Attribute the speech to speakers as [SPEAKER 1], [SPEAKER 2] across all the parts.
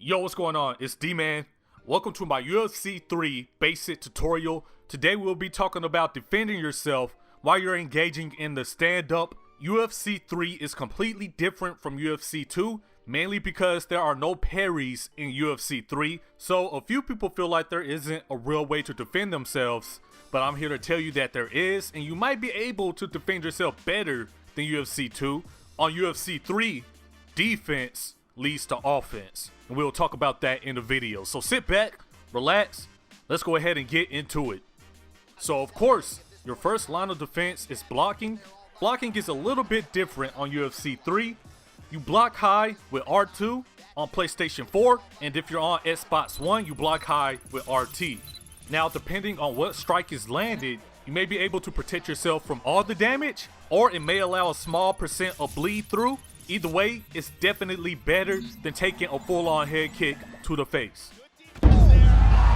[SPEAKER 1] Yo, what's going on? It's Dman. Welcome to my UFC 3 basic tutorial. Today we'll be talking about defending yourself while you're engaging in the stand-up. UFC 3 is completely different from UFC 2, mainly because there are no parries in UFC 3. So a few people feel like there isn't a real way to defend themselves, but I'm here to tell you that there is, and you might be able to defend yourself better than UFC 2. On UFC 3, defense leads to offense, and we'll talk about that in the video. So sit back, relax, let's go ahead and get into it. So of course, your first line of defense is blocking. Blocking is a little bit different on UFC 3. You block high with R2 on PlayStation 4, and if you're on Xbox One, you block high with RT. Now, depending on what strike is landed, you may be able to protect yourself from all the damage, or it may allow a small percent of bleed through. Either way, it's definitely better than taking a full-on head kick to the face.
[SPEAKER 2] Wow,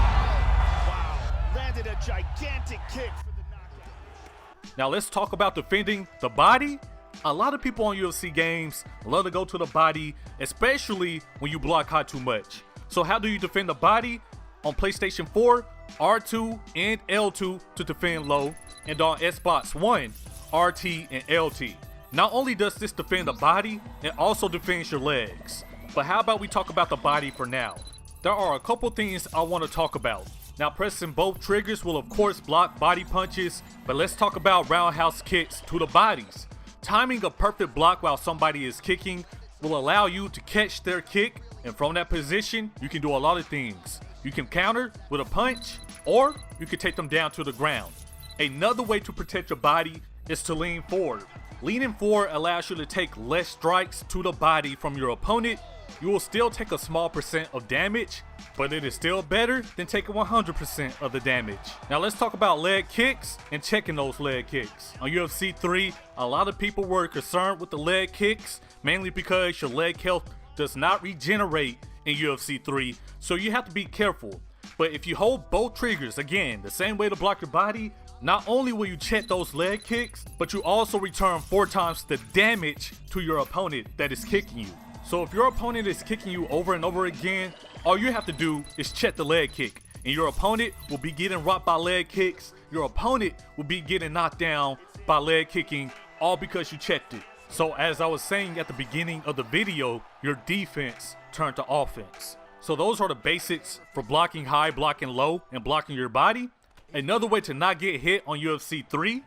[SPEAKER 2] landed a gigantic kick for the knockout.
[SPEAKER 1] Now let's talk about defending the body. A lot of people on UFC games love to go to the body, especially when you block high too much. So how do you defend the body? On PlayStation 4, R2 and L2 to defend low, and on Xbox One, RT and LT. Not only does this defend the body, it also defends your legs. But how about we talk about the body for now? There are a couple things I want to talk about. Now, pressing both triggers will of course block body punches, but let's talk about roundhouse kicks to the bodies. Timing a perfect block while somebody is kicking will allow you to catch their kick, and from that position, you can do a lot of things. You can counter with a punch, or you can take them down to the ground. Another way to protect your body is to lean forward. Leaning forward allows you to take less strikes to the body from your opponent. You will still take a small percent of damage, but it is still better than taking 100% of the damage. Now let's talk about leg kicks and checking those leg kicks. On UFC 3, a lot of people were concerned with the leg kicks, mainly because your leg health does not regenerate in UFC 3, so you have to be careful. But if you hold both triggers, again, the same way to block your body, not only will you check those leg kicks, but you also return 4 times the damage to your opponent that is kicking you. So if your opponent is kicking you over and over again, all you have to do is check the leg kick, and your opponent will be getting rocked by leg kicks. Your opponent will be getting knocked down by leg kicking, all because you checked it. So as I was saying at the beginning of the video, your defense turned to offense. So those are the basics for blocking high, blocking low, and blocking your body. Another way to not get hit on UFC 3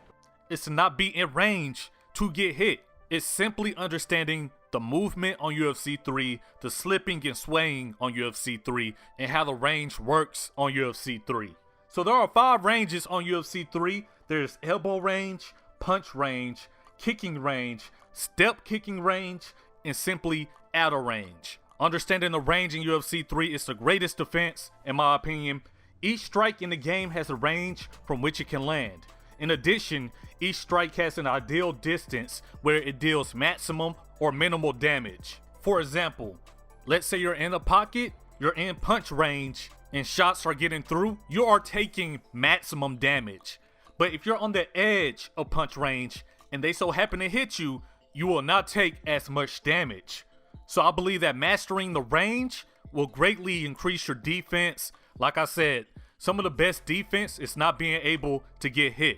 [SPEAKER 1] is to not be in range to get hit. It's simply understanding the movement on UFC 3, the slipping and swaying on UFC 3, and how the range works on UFC 3. So there are 5 ranges on UFC 3. There's elbow range, punch range, kicking range, step kicking range, and simply outer range. Understanding the range in UFC 3 is the greatest defense, in my opinion. Each strike in the game has a range from which it can land. In addition, each strike has an ideal distance where it deals maximum or minimal damage. For example, let's say you're in a pocket, you're in punch range, and shots are getting through, you are taking maximum damage. But if you're on the edge of punch range and they so happen to hit you, you will not take as much damage. So I believe that mastering the range will greatly increase your defense. Like I said, some of the best defense is not being able to get hit.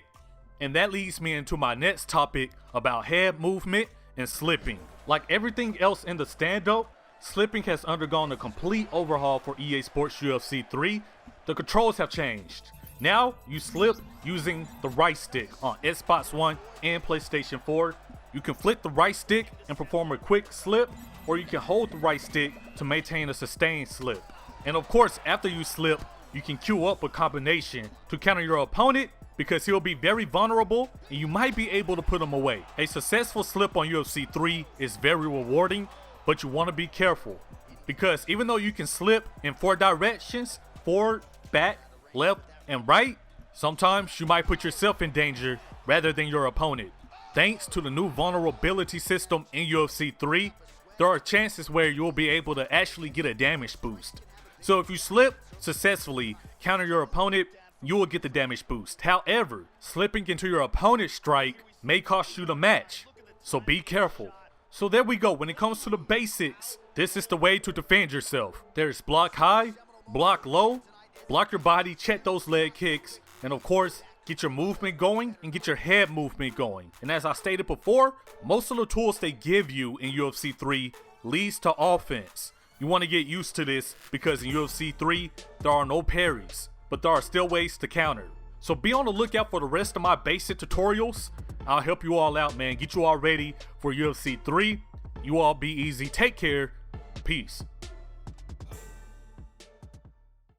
[SPEAKER 1] And that leads me into my next topic about head movement and slipping. Like everything else in the stand-up, slipping has undergone a complete overhaul for EA Sports UFC 3. The controls have changed. Now you slip using the right stick on Xbox One and PlayStation 4. You can flick the right stick and perform a quick slip, or you can hold the right stick to maintain a sustained slip. And of course, after you slip, you can queue up a combination to counter your opponent because he'll be very vulnerable and you might be able to put him away. A successful slip on UFC 3 is very rewarding, but you want to be careful because even though you can slip in 4 directions, forward, back, left, and right, sometimes you might put yourself in danger rather than your opponent. Thanks to the new vulnerability system in UFC 3, there are chances where you'll be able to actually get a damage boost. So if you slip successfully, counter your opponent, you will get the damage boost. However, slipping into your opponent's strike may cost you the match, so be careful. So there we go. When it comes to the basics This is the way to defend yourself. There's block high, block low, block your body, check those leg kicks, and of course, get your movement going and get your head movement going. And as I stated before, most of the tools they give you in UFC 3 leads to offense. You want to get used to this because in UFC 3, there are no parries, but there are still ways to counter. So be on the lookout for the rest of my basic tutorials. I'll help you all out, man. Get you all ready for UFC 3. You all be easy. Take care. Peace.